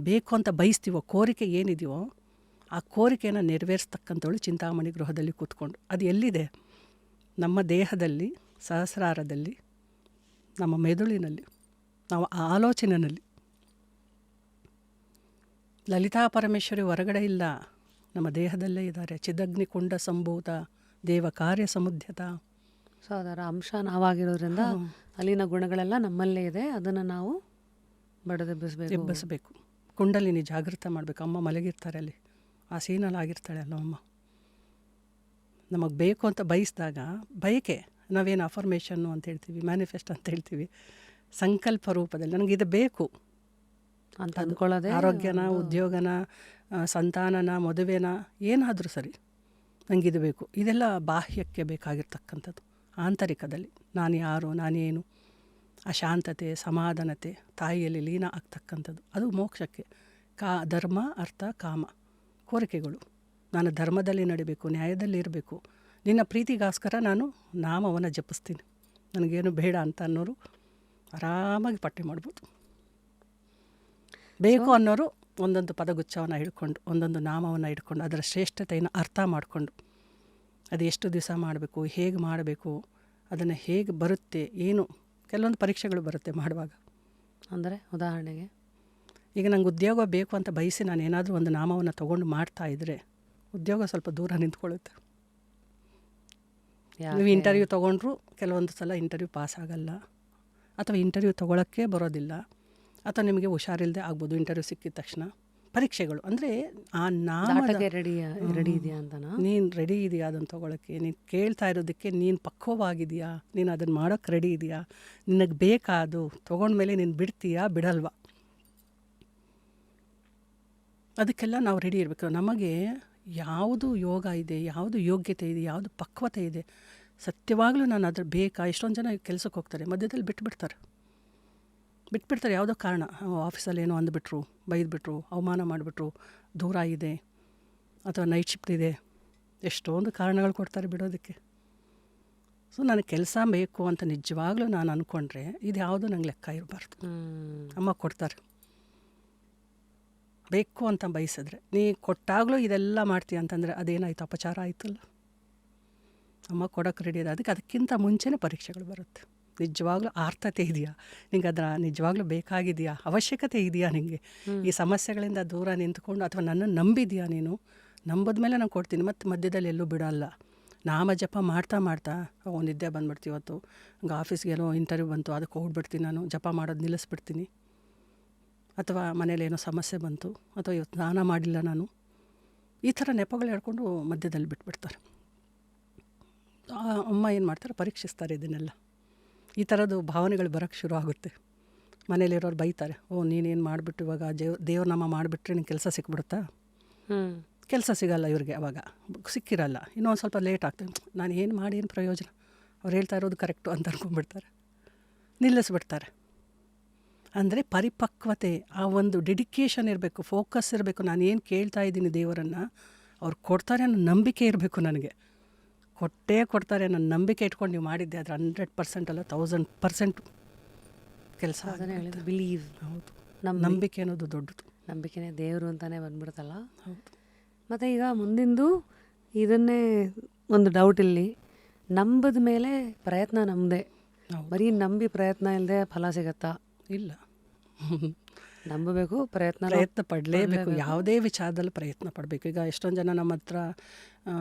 ಬೇಕು ಅಂತ ಬಯಸ್ತೀವೋ, ಕೋರಿಕೆ ಏನಿದೆಯೋ ಆ ಕೋರಿಕೆಯನ್ನು ನೆರವೇರಿಸ್ತಕ್ಕಂಥವಳು ಚಿಂತಾಮಣಿ ಗೃಹದಲ್ಲಿ ಕೂತ್ಕೊಂಡು. ಅದು ಎಲ್ಲಿದೆ? ನಮ್ಮ ದೇಹದಲ್ಲಿ, ಸಹಸ್ರಾರದಲ್ಲಿ, ನಮ್ಮ ಮೆದುಳಿನಲ್ಲಿ, ನಾವು ಆಲೋಚನೆಯಲ್ಲಿ. ಲಲಿತಾ ಪರಮೇಶ್ವರಿ ಹೊರಗಡೆ ಇಲ್ಲ, ನಮ್ಮ ದೇಹದಲ್ಲೇ ಇದ್ದಾರೆ. ಚಿದಗ್ನಿಕುಂಡ ಸಂಭೂತ ದೇವ ಕಾರ್ಯ ಸಮುದ್ಯತ. ಸೊ ಅದರ ಅಂಶ ನಾವಾಗಿರೋದ್ರಿಂದ ಅಲ್ಲಿನ ಗುಣಗಳೆಲ್ಲ ನಮ್ಮಲ್ಲೇ ಇದೆ. ಅದನ್ನು ನಾವು ಎಬ್ಬಿಸಬೇಕು. ಕುಂಡಲಿನಿ ಜಾಗೃತ ಮಾಡಬೇಕು. ಅಮ್ಮ ಮಲಗಿರ್ತಾರೆ ಅಲ್ಲಿ, ಆಸೀನಲಾಗಿರ್ತಾಳೆ ಅಲ್ಲ ಅಮ್ಮ. ನಮಗೆ ಬೇಕು ಅಂತ ಬಯಸಿದಾಗ, ಬಯಕೆ ನಾವೇನು ಅಫರ್ಮೇಷನ್ನು ಅಂತ ಹೇಳ್ತೀವಿ, ಮ್ಯಾನಿಫೆಸ್ಟ್ ಅಂತ ಹೇಳ್ತೀವಿ, ಸಂಕಲ್ಪ ರೂಪದಲ್ಲಿ ನನಗಿದು ಬೇಕು ಅಂತ ಅಂದ್ಕೊಳ್ಳೋದೇ. ಆರೋಗ್ಯನ, ಉದ್ಯೋಗನ, ಸಂತಾನನ, ಮದುವೆನ, ಏನಾದರೂ ಸರಿ ನನಗಿದು ಬೇಕು. ಇದೆಲ್ಲ ಬಾಹ್ಯಕ್ಕೆ ಬೇಕಾಗಿರ್ತಕ್ಕಂಥದ್ದು. ಆಂತರಿಕದಲ್ಲಿ ನಾನು ಯಾರು, ನಾನೇನು, ಅಶಾಂತತೆ, ಸಮಾಧಾನತೆ, ತಾಯಿಯಲ್ಲಿ ಲೀನ ಆಗ್ತಕ್ಕಂಥದ್ದು, ಅದು ಮೋಕ್ಷಕ್ಕೆ. ಧರ್ಮ ಅರ್ಥ ಕಾಮ ಕೋರಿಕೆಗಳು. ನಾನು ಧರ್ಮದಲ್ಲಿ ನಡಿಬೇಕು, ನ್ಯಾಯದಲ್ಲಿ ಇರಬೇಕು, ನಿನ್ನ ಪ್ರೀತಿಗೋಸ್ಕರ ನಾನು ನಾಮವನ್ನು ಜಪಿಸ್ತೀನಿ, ನನಗೇನು ಬೇಡ ಅಂತ ಅನ್ನೋರು ಆರಾಮಾಗಿ ಪಟ್ಟಿ ಮಾಡ್ಬೋದು. ಬೇಕು ಅನ್ನೋರು ಒಂದೊಂದು ಪದಗುಚ್ಛವನ್ನು ಹಿಡ್ಕೊಂಡು, ಒಂದೊಂದು ನಾಮವನ್ನು ಹಿಡ್ಕೊಂಡು, ಅದರ ಶ್ರೇಷ್ಠತೆಯನ್ನು ಅರ್ಥ ಮಾಡಿಕೊಂಡು, ಅದು ಎಷ್ಟು ದಿವಸ ಮಾಡಬೇಕು, ಹೇಗೆ ಮಾಡಬೇಕು, ಅದನ್ನು ಹೇಗೆ ಬರುತ್ತೆ, ಏನು ಕೆಲವೊಂದು ಪರೀಕ್ಷೆಗಳು ಬರುತ್ತೆ ಮಾಡುವಾಗ. ಅಂದರೆ ಉದಾಹರಣೆಗೆ ಈಗ ನಂಗೆ ಉದ್ಯೋಗ ಬೇಕು ಅಂತ ಬಯಸಿ ನಾನು ಏನಾದರೂ ಒಂದು ನಾಮವನ್ನು ತೊಗೊಂಡು ಮಾಡ್ತಾಯಿದ್ರೆ ಉದ್ಯೋಗ ಸ್ವಲ್ಪ ದೂರ ನಿಂತ್ಕೊಳ್ಳುತ್ತೆ. ನೀವು ಇಂಟರ್ವ್ಯೂ ತೊಗೊಂಡ್ರು ಕೆಲವೊಂದು ಸಲ ಇಂಟರ್ವ್ಯೂ ಪಾಸ್ ಆಗಲ್ಲ, ಅಥವಾ ಇಂಟರ್ವ್ಯೂ ತೊಗೊಳಕ್ಕೆ ಬರೋದಿಲ್ಲ, ಅಥವಾ ನಿಮಗೆ ಹುಷಾರಿಲ್ಲದೆ ಆಗ್ಬೋದು ಇಂಟರ್ವ್ಯೂ ಸಿಕ್ಕಿದ ತಕ್ಷಣ. ಪರೀಕ್ಷೆಗಳು ಅಂದರೆ ಆ ನಾಮಕ್ಕೆ ರೆಡಿ ಇದೆಯಾ ಅಂತ, ನೀನು ರೆಡಿ ಇದೆಯಾ ಅದನ್ನು ತೊಗೊಳಕ್ಕೆ, ನೀನು ಕೇಳ್ತಾ ಇರೋದಕ್ಕೆ ನೀನು ಪಕ್ವವಾಗಿದೆಯಾ, ನೀನು ಅದನ್ನು ಮಾಡೋಕ್ಕೆ ರೆಡಿ ಇದೆಯಾ, ನಿನಗೆ ಬೇಕಾ, ಅದು ತೊಗೊಂಡ್ಮೇಲೆ ನೀನು ಬಿಡ್ತೀಯಾ ಬಿಡಲ್ವಾ, ಅದಕ್ಕೆಲ್ಲ ನಾವು ರೆಡಿ ಇರಬೇಕು. ನಮಗೆ ಯಾವುದು ಯೋಗ ಇದೆ, ಯಾವುದು ಯೋಗ್ಯತೆ ಇದೆ, ಯಾವುದು ಪಕ್ವತೆ ಇದೆ, ಸತ್ಯವಾಗಲೂ ನಾನು ಅದ್ರ ಬೇಕಾ. ಎಷ್ಟೊಂದು ಜನ ಕೆಲಸಕ್ಕೆ ಹೋಗ್ತಾರೆ, ಮಧ್ಯದಲ್ಲಿ ಬಿಟ್ಬಿಡ್ತಾರೆ, ಯಾವುದೋ ಕಾರಣ, ಆಫೀಸಲ್ಲಿ ಏನೋ ಅಂದುಬಿಟ್ರು, ಬೈದ್ಬಿಟ್ರು, ಅವಮಾನ ಮಾಡಿಬಿಟ್ರು, ದೂರ ಇದೆ, ಅಥವಾ ನೈಟ್ ಶಿಫ್ಟ್ ಇದೆ, ಎಷ್ಟೊಂದು ಕಾರಣಗಳು ಕೊಡ್ತಾರೆ ಬಿಡೋದಕ್ಕೆ. ಸೊ ನನಗೆ ಕೆಲಸ ಬೇಕು ಅಂತ ನಿಜವಾಗ್ಲೂ ನಾನು ಅಂದ್ಕೊಂಡ್ರೆ ಇದು ಯಾವುದೂ ನಂಗೆ ಲೆಕ್ಕ ಇರಬಾರ್ದು. ಅಮ್ಮ ಕೊಡ್ತಾರೆ, ಬೇಕು ಅಂತ ಬಯಸಿದ್ರೆ. ನೀ ಕೊಟ್ಟಾಗಲೂ ಇದೆಲ್ಲ ಮಾಡ್ತೀಯ ಅಂತಂದರೆ ಅದೇನಾಯಿತು, ಅಪಚಾರ ಆಯಿತಲ್ಲ. ಅಮ್ಮ ಕೊಡೋಕ್ಕೆ ರೆಡಿ ಇದೆ. ಅದಕ್ಕಿಂತ ಮುಂಚೆನೇ ಪರೀಕ್ಷೆಗಳು ಬರುತ್ತೆ. ನಿಜವಾಗ್ಲೂ ಆರ್ಥತೆ ಇದೆಯಾ, ನಿಂಗೆ ಅದರ ನಿಜವಾಗ್ಲೂ ಬೇಕಾಗಿದೆಯಾ, ಅವಶ್ಯಕತೆ ಇದೆಯಾ ನಿನಗೆ, ಈ ಸಮಸ್ಯೆಗಳಿಂದ ದೂರ ನಿಂತ್ಕೊಂಡು, ಅಥವಾ ನನ್ನನ್ನು ನಂಬಿದೆಯಾ ನೀನು, ನಂಬದ ಮೇಲೆ ನಾನು ಕೊಡ್ತೀನಿ, ಮತ್ತು ಮಧ್ಯದಲ್ಲಿ ಎಲ್ಲೂ ಬಿಡೋಲ್ಲ. ನಾಮ ಜಪ ಮಾಡ್ತಾ ನಿದ್ದೆ ಬಂದುಬಿಡ್ತೀವಿ. ಇವತ್ತು ಹಂಗೆ ಆಫೀಸ್ಗೇನೋ ಇಂಟರ್ವ್ಯೂ ಬಂತು, ಅದಕ್ಕೆ ಹೋಗ್ಬಿಡ್ತೀನಿ, ನಾನು ಜಪ ಮಾಡೋದು ನಿಲ್ಲಿಸ್ಬಿಡ್ತೀನಿ, ಅಥವಾ ಮನೇಲೇನೋ ಸಮಸ್ಯೆ ಬಂತು, ಅಥವಾ ಇವತ್ತು ಸ್ನಾನ ಮಾಡಿಲ್ಲ ನಾನು, ಈ ಥರ ನೆಪಗಳು ಹೇಳ್ಕೊಂಡು ಮಧ್ಯದಲ್ಲಿ ಬಿಟ್ಬಿಡ್ತಾರೆ. ಅಮ್ಮ ಏನು ಮಾಡ್ತಾರೆ, ಪರೀಕ್ಷಿಸ್ತಾರೆ ಇದನ್ನೆಲ್ಲ. ಈ ಥರದ್ದು ಭಾವನೆಗಳು ಬರೋಕ್ಕೆ ಶುರು ಆಗುತ್ತೆ. ಮನೇಲಿರೋರು ಬೈತಾರೆ, ನೀನೇನು ಮಾಡಿಬಿಟ್ಟು ಇವಾಗ ದೇವ್ರ ನಾಮ ಮಾಡಿಬಿಟ್ರೆ ನಿಂಗೆ ಕೆಲಸ ಸಿಕ್ಬಿಡುತ್ತಾ, ಕೆಲಸ ಸಿಗಲ್ಲ ಇವ್ರಿಗೆ, ಅವಾಗ ಸಿಕ್ಕಿರಲ್ಲ, ಇನ್ನೊಂದು ಸ್ವಲ್ಪ ಲೇಟ್ ಆಗ್ತದೆ, ನಾನು ಏನು ಮಾಡಿ ಏನು ಪ್ರಯೋಜನ, ಅವ್ರು ಹೇಳ್ತಾ ಇರೋದು ಕರೆಕ್ಟು ಅಂತ ಅನ್ಕೊಂಡ್ಬಿಡ್ತಾರೆ, ನಿಲ್ಲಿಸ್ಬಿಡ್ತಾರೆ. ಅಂದರೆ ಪರಿಪಕ್ವತೆ, ಆ ಒಂದು ಡೆಡಿಕೇಶನ್ ಇರಬೇಕು, ಫೋಕಸ್ ಇರಬೇಕು. ನಾನು ಏನು ಕೇಳ್ತಾ ಇದ್ದೀನಿ ದೇವರನ್ನು, ಅವ್ರು ಕೊಡ್ತಾರೆ ಅನ್ನೋ ನಂಬಿಕೆ ಇರಬೇಕು. ನನಗೆ ಕೊಡ್ತಾರೆ ಅನ್ನೋ ನಂಬಿಕೆ ಇಟ್ಕೊಂಡು ನೀವು ಮಾಡಿದ್ದೆ ಆದರೆ 100% ಅಲ್ಲ 1000% ಕೆಲಸ. ಬಿಲೀವ್, ಹೌದು, ನಂಬಿಕೆ ಅನ್ನೋದು ದೊಡ್ಡದು. ನಂಬಿಕೆನೇ ದೇವರು ಅಂತಲೇ ಬಂದ್ಬಿಡುತ್ತಲ್ಲ. ಹೌದು. ಮತ್ತು ಈಗ ಮುಂದಿಂದು ಇದನ್ನೇ ಒಂದು ಡೌಟ್ ಇಲ್ಲಿ, ನಂಬದ ಮೇಲೆ ಪ್ರಯತ್ನ ನಮ್ಮದೇ, ಬರೀ ನಂಬಿ ಪ್ರಯತ್ನ ಇಲ್ಲದೆ ಫಲ ಸಿಗತ್ತಾ? ಇಲ್ಲ, ನಂಬಬೇಕು, ಪ್ರಯತ್ನ ಪಡಲೇಬೇಕು. ಯಾವುದೇ ವಿಚಾರದಲ್ಲಿ ಪ್ರಯತ್ನ ಪಡಬೇಕು. ಈಗ ಎಷ್ಟೊಂದು ಜನ ನಮ್ಮ ಹತ್ರ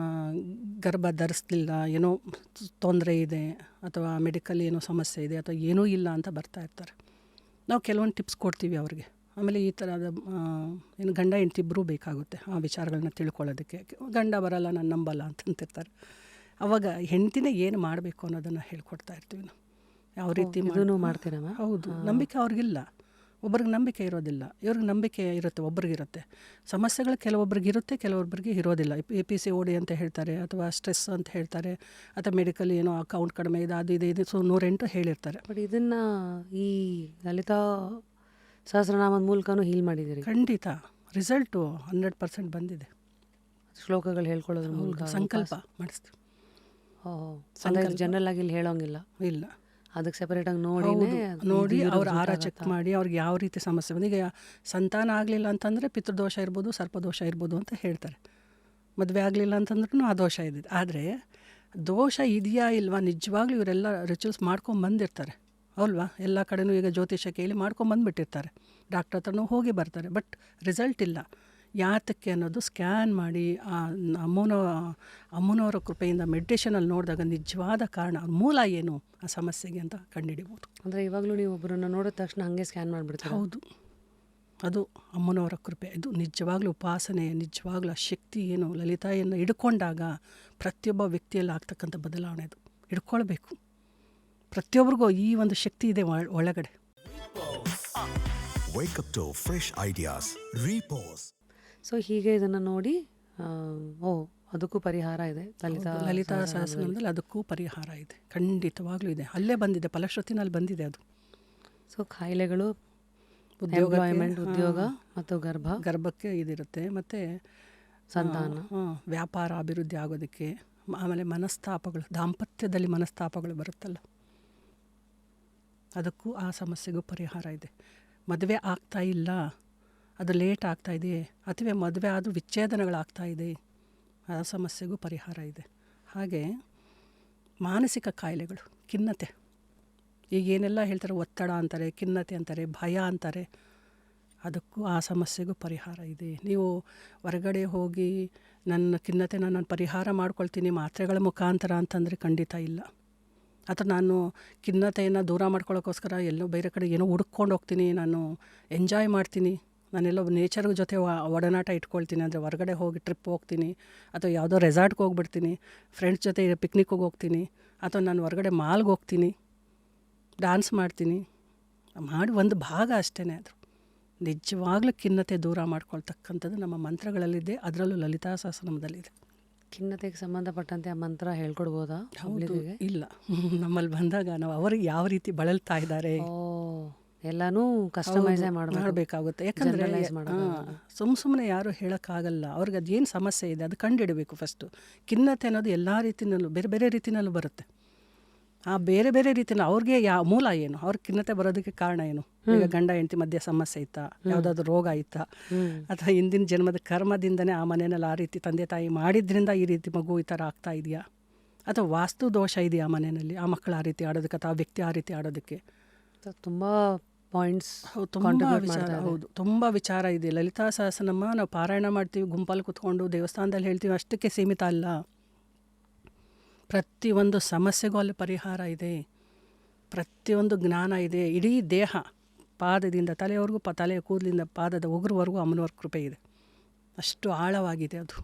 ಗರ್ಭ ಧರಿಸ್ಲಿಲ್ಲ, ಏನೋ ತೊಂದರೆ ಇದೆ, ಅಥವಾ ಮೆಡಿಕಲ್ ಏನೋ ಸಮಸ್ಯೆ ಇದೆ, ಅಥವಾ ಏನೂ ಇಲ್ಲ ಅಂತ ಬರ್ತಾ ಇರ್ತಾರೆ. ನಾವು ಕೆಲವೊಂದು ಟಿಪ್ಸ್ ಕೊಡ್ತೀವಿ ಅವ್ರಿಗೆ. ಆಮೇಲೆ ಈ ಥರದ ಏನು ಗಂಡ ಹೆಂಡ್ತಿ ಇಬ್ಬರೂ ಬೇಕಾಗುತ್ತೆ ಆ ವಿಚಾರಗಳನ್ನ ತಿಳ್ಕೊಳ್ಳೋದಕ್ಕೆ. ಗಂಡ ಬರಲ್ಲ, ನಾನು ನಂಬಲ್ಲ ಅಂತಂತಿರ್ತಾರೆ. ಅವಾಗ ಹೆಂಡ್ತಿನೇ ಏನು ಮಾಡಬೇಕು ಅನ್ನೋದನ್ನು ಹೇಳ್ಕೊಡ್ತಾ ಇರ್ತೀವಿ ನಾವು. ಯಾವ ರೀತಿ ಮಾಡ್ತೀರಮ್ಮ? ಹೌದು, ನಂಬಿಕೆ ಅವ್ರಿಗಿಲ್ಲ, ಒಬ್ರಿಗೆ ನಂಬಿಕೆ ಇರೋದಿಲ್ಲ. ಇವ್ರಿಗೆ ನಂಬಿಕೆ ಇರುತ್ತೆ, ಒಬ್ರಿಗಿರುತ್ತೆ. ಸಮಸ್ಯೆಗಳು ಕೆಲವೊಬ್ರಿಗೆ ಇರುತ್ತೆ, ಕೆಲವೊಬ್ಬರಿಗೆ ಇರೋದಿಲ್ಲ. APCOD ಅಂತ ಹೇಳ್ತಾರೆ, ಅಥವಾ ಸ್ಟ್ರೆಸ್ ಅಂತ ಹೇಳ್ತಾರೆ, ಅಥವಾ ಮೆಡಿಕಲ್ ಏನೋ ಅಕೌಂಟ್ ಕಡಿಮೆ ಇದೆ, ಅದು ಇದು 108 ಹೇಳಿರ್ತಾರೆ. ಬಟ್ ಇದನ್ನು ಈ ಲಲಿತಾ ಸಹಸ್ರನಾಮದ ಮೂಲಕನೂ ಹೀಲ್ ಮಾಡಿದ್ದೀರಿ? ಖಂಡಿತ ರಿಸಲ್ಟು 100% ಬಂದಿದೆ. ಶ್ಲೋಕಗಳು ಹೇಳ್ಕೊಳ್ಳೋದ್ರ ಮೂಲಕ ಸಂಕಲ್ಪ ಮಾಡಿಸ್ತೀವಿ. ಜನರಲ್ ಆಗಿ ಇಲ್ಲಿ ಹೇಳೋಂಗಿಲ್ಲ, ಇಲ್ಲ, ಅದಕ್ಕೆ ಸೆಪರೇಟಾಗಿ ನೋಡಿ ಅವ್ರ ಆರ ಚೆಕ್ ಮಾಡಿ ಅವ್ರಿಗೆ ಯಾವ ರೀತಿ ಸಮಸ್ಯೆ ಬಂದು. ಈಗ ಸಂತಾನ ಆಗಲಿಲ್ಲ ಅಂತಂದರೆ ಪಿತೃದೋಷ ಇರ್ಬೋದು, ಸರ್ಪದೋಷ ಇರ್ಬೋದು ಅಂತ ಹೇಳ್ತಾರೆ. ಮದುವೆ ಆಗಲಿಲ್ಲ ಅಂತಂದ್ರೂ ಆ ದೋಷ ಇದೆ. ಆದರೆ ದೋಷ ಇದೆಯಾ ಇಲ್ವಾ ನಿಜವಾಗ್ಲೂ ಇವರೆಲ್ಲ ರಿಚುವಲ್ಸ್ ಮಾಡ್ಕೊಂಬಂದಿರ್ತಾರೆ ಅಲ್ವಾ. ಎಲ್ಲ ಕಡೆನೂ ಈಗ ಜ್ಯೋತಿಷ ಕೇಳಿ ಮಾಡ್ಕೊಂಬಂದುಬಿಟ್ಟಿರ್ತಾರೆ, ಡಾಕ್ಟರ್ ಹತ್ರನೂ ಹೋಗಿ ಬರ್ತಾರೆ. ಬಟ್ ರಿಸಲ್ಟ್ ಇಲ್ಲ. ಯಾತಕ್ಕೆ ಅನ್ನೋದು ಸ್ಕ್ಯಾನ್ ಮಾಡಿ ಆ ಅಮ್ಮನವರ ಕೃಪೆಯಿಂದ ಮೆಡಿಟೇಷನಲ್ಲಿ ನೋಡಿದಾಗ ನಿಜವಾದ ಕಾರಣ, ಮೂಲ ಏನು ಆ ಸಮಸ್ಯೆಗೆ ಅಂತ ಕಂಡುಹಿಡಿಬೋದು. ಅಂದರೆ ಇವಾಗಲೂ ನೀವು ಒಬ್ಬರನ್ನು ನೋಡಿದ ತಕ್ಷಣ ಹಾಗೆ ಸ್ಕ್ಯಾನ್ ಮಾಡಿಬಿಡ್ತೀರಾ? ಹೌದು, ಅದು ಅಮ್ಮನವರ ಕೃಪೆ. ಇದು ನಿಜವಾಗ್ಲೂ ಉಪಾಸನೆ, ನಿಜವಾಗ್ಲೂ ಆ ಶಕ್ತಿ ಏನು ಲಲಿತಾಯನ್ನು ಹಿಡ್ಕೊಂಡಾಗ ಪ್ರತಿಯೊಬ್ಬ ವ್ಯಕ್ತಿಯಲ್ಲಿ ಆಗ್ತಕ್ಕಂಥ ಬದಲಾವಣೆ ಅದು ಹಿಡ್ಕೊಳ್ಬೇಕು. ಪ್ರತಿಯೊಬ್ಬರಿಗೂ ಈ ಒಂದು ಶಕ್ತಿ ಇದೆ ಒಳಗಡೆ. Wake up to fresh ideas. Repose. So ಹೀಗೆ ಇದನ್ನು ನೋಡಿ ಅದಕ್ಕೂ ಪರಿಹಾರ ಇದೆ. ಲಲಿತಾ ಸಹಸ್ರನಾಮದಲ್ಲಿ ಅದಕ್ಕೂ ಪರಿಹಾರ ಇದೆ, ಖಂಡಿತವಾಗ್ಲೂ ಇದೆ. ಅಲ್ಲೇ ಬಂದಿದೆ, ಫಲಶ್ರುತಿನಲ್ಲಿ ಬಂದಿದೆ ಅದು. ಸೊ ಕಾಯಿಲೆಗಳು, ಉದ್ಯೋಗ ಮತ್ತು ಗರ್ಭಕ್ಕೆ ಇದಿರುತ್ತೆ, ಮತ್ತು ಸಂತಾನ, ವ್ಯಾಪಾರ ಅಭಿವೃದ್ಧಿ ಆಗೋದಕ್ಕೆ. ಆಮೇಲೆ ಮನಸ್ತಾಪಗಳು, ದಾಂಪತ್ಯದಲ್ಲಿ ಮನಸ್ತಾಪಗಳು ಬರುತ್ತಲ್ಲ, ಅದಕ್ಕೂ ಆ ಸಮಸ್ಯೆಗೂ ಪರಿಹಾರ ಇದೆ. ಮದುವೆ ಆಗ್ತಾ ಇಲ್ಲ, ಅದು ಲೇಟ್ ಆಗ್ತಾಯಿದೆ, ಅಥವಾ ಮದುವೆ ಆದರೂ ವಿಚ್ಛೇದನಗಳಾಗ್ತಾ ಇದೆ, ಆ ಸಮಸ್ಯೆಗೂ ಪರಿಹಾರ ಇದೆ. ಹಾಗೆ ಮಾನಸಿಕ ಕಾಯಿಲೆಗಳು, ಖಿನ್ನತೆ, ಈಗೇನೆಲ್ಲ ಹೇಳ್ತಾರೆ, ಒತ್ತಡ ಅಂತಾರೆ, ಖಿನ್ನತೆ ಅಂತಾರೆ, ಭಯ ಅಂತಾರೆ, ಅದಕ್ಕೂ ಆ ಸಮಸ್ಯೆಗೂ ಪರಿಹಾರ ಇದೆ. ನೀವು ಹೊರಗಡೆ ಹೋಗಿ ನನ್ನ ಖಿನ್ನತೆನ ನಾನು ಪರಿಹಾರ ಮಾಡ್ಕೊಳ್ತೀನಿ ಮಾತ್ರೆಗಳ ಮುಖಾಂತರ ಅಂತಂದರೆ ಖಂಡಿತ ಇಲ್ಲ. ಅಥವಾ ನಾನು ಖಿನ್ನತೆಯನ್ನು ದೂರ ಮಾಡ್ಕೊಳ್ಳೋಕ್ಕೋಸ್ಕರ ಎಲ್ಲೋ ಬೇರೆ ಕಡೆ ಏನೋ ಹುಡ್ಕೊಂಡು ಹೋಗ್ತೀನಿ, ನಾನು ಎಂಜಾಯ್ ಮಾಡ್ತೀನಿ, ನಾನೆಲ್ಲೋ ನೇಚರ್ ಜೊತೆ ಒಡನಾಟ ಇಟ್ಕೊಳ್ತೀನಿ, ಅಂದರೆ ಹೊರಗಡೆ ಹೋಗಿ ಟ್ರಿಪ್ ಹೋಗ್ತೀನಿ, ಅಥವಾ ಯಾವುದೋ ರೆಸಾರ್ಟ್ಗೆ ಹೋಗ್ಬಿಡ್ತೀನಿ, ಫ್ರೆಂಡ್ಸ್ ಜೊತೆ ಪಿಕ್ನಿಕ್ಗೆ ಹೋಗ್ತೀನಿ, ಅಥವಾ ನಾನು ಹೊರಗಡೆ ಮಾಲ್ಗೆ ಹೋಗ್ತೀನಿ, ಡ್ಯಾನ್ಸ್ ಮಾಡ್ತೀನಿ, ಮಾಡಿ ಒಂದು ಭಾಗ ಅಷ್ಟೇ. ಅದು ನಿಜವಾಗ್ಲೂ ಖಿನ್ನತೆ ದೂರ ಮಾಡ್ಕೊಳ್ತಕ್ಕಂಥದ್ದು ನಮ್ಮ ಮಂತ್ರಗಳಲ್ಲಿದೆ, ಅದರಲ್ಲೂ ಲಲಿತಾ ಸಹಸ್ರನಾಮದಲ್ಲಿದೆ. ಖಿನ್ನತೆಗೆ ಸಂಬಂಧಪಟ್ಟಂತೆ ಆ ಮಂತ್ರ ಹೇಳ್ಕೊಡ್ಬೋದಾ? ಇಲ್ಲ, ನಮ್ಮಲ್ಲಿ ಬಂದಾಗ ನಾವು ಅವ್ರಿಗೆ ಯಾವ ರೀತಿ ಬಳಲ್ತಾ ಇದ್ದಾರೆ ಎಲ್ಲನೂ ಕಸ್ಟಮೈಸ್ ಮಾಡಬೇಕಾಗುತ್ತೆ. ಯಾಕಂದರೆ ಸುಮ್ಮನೆ ಯಾರು ಹೇಳೋಕ್ಕಾಗಲ್ಲ. ಅವ್ರಿಗೆ ಅದೇನು ಸಮಸ್ಯೆ ಇದೆ ಅದು ಕಂಡುಹಿಡಬೇಕು ಫಸ್ಟು. ಖಿನ್ನತೆ ಅನ್ನೋದು ಎಲ್ಲ ರೀತಿಯಲ್ಲೂ ಬೇರೆ ಬೇರೆ ರೀತಿಯಲ್ಲೂ ಬರುತ್ತೆ. ಆ ಬೇರೆ ಬೇರೆ ರೀತಿಯಲ್ಲಿ ಅವ್ರಿಗೆ ಮೂಲ ಏನು, ಅವ್ರ ಖಿನ್ನತೆ ಬರೋದಕ್ಕೆ ಕಾರಣ ಏನು? ಈಗ ಗಂಡ ಹೆಂಡತಿ ಮಧ್ಯೆ ಸಮಸ್ಯೆ ಇತ್ತಾ, ಯಾವುದಾದ್ರು ರೋಗ ಇತ್ತಾ, ಅಥವಾ ಹಿಂದಿನ ಜನ್ಮದ ಕರ್ಮದಿಂದನೇ ಆ ಮನೆಯಲ್ಲಿ ಆ ರೀತಿ ತಂದೆ ತಾಯಿ ಮಾಡಿದ್ರಿಂದ ಈ ರೀತಿ ಮಗು ಈ ಥರ ಆಗ್ತಾ ಇದೆಯಾ, ಅಥವಾ ವಾಸ್ತು ದೋಷ ಇದೆಯಾ ಆ ಮನೆಯಲ್ಲಿ, ಆ ಮಕ್ಕಳು ಆ ರೀತಿ ಆಡೋದಕ್ಕೆ ಅಥವಾ ಆ ವ್ಯಕ್ತಿ ಆ ರೀತಿ ಆಡೋದಕ್ಕೆ. ತುಂಬ ಪಾಯಿಂಟ್ಸ್, ಹೌದು, ತುಂಬ ವಿಚಾರ ಇದೆ. ಲಲಿತಾ ಸಹಸ್ರನಾಮ ನಾವು ಪಾರಾಯಣ ಮಾಡ್ತೀವಿ, ಗುಂಪಲ್ಲಿ ಕೂತ್ಕೊಂಡು ದೇವಸ್ಥಾನದಲ್ಲಿ ಹೇಳ್ತೀವಿ, ಅಷ್ಟಕ್ಕೆ ಸೀಮಿತ ಅಲ್ಲ. ಪ್ರತಿಯೊಂದು ಸಮಸ್ಯೆಗೂ ಅಲ್ಲಿ ಪರಿಹಾರ ಇದೆ, ಪ್ರತಿಯೊಂದು ಜ್ಞಾನ ಇದೆ. ಇಡೀ ದೇಹ, ಪಾದದಿಂದ ತಲೆಯವರೆಗೂ, ತಲೆಯ ಕೂದಲಿಂದ ಪಾದದ ಉಗುರುವರೆಗೂ ಅಮ್ಮನವ್ರ ಕೃಪೆ ಇದೆ. ಅಷ್ಟು ಆಳವಾಗಿದೆ ಅದು.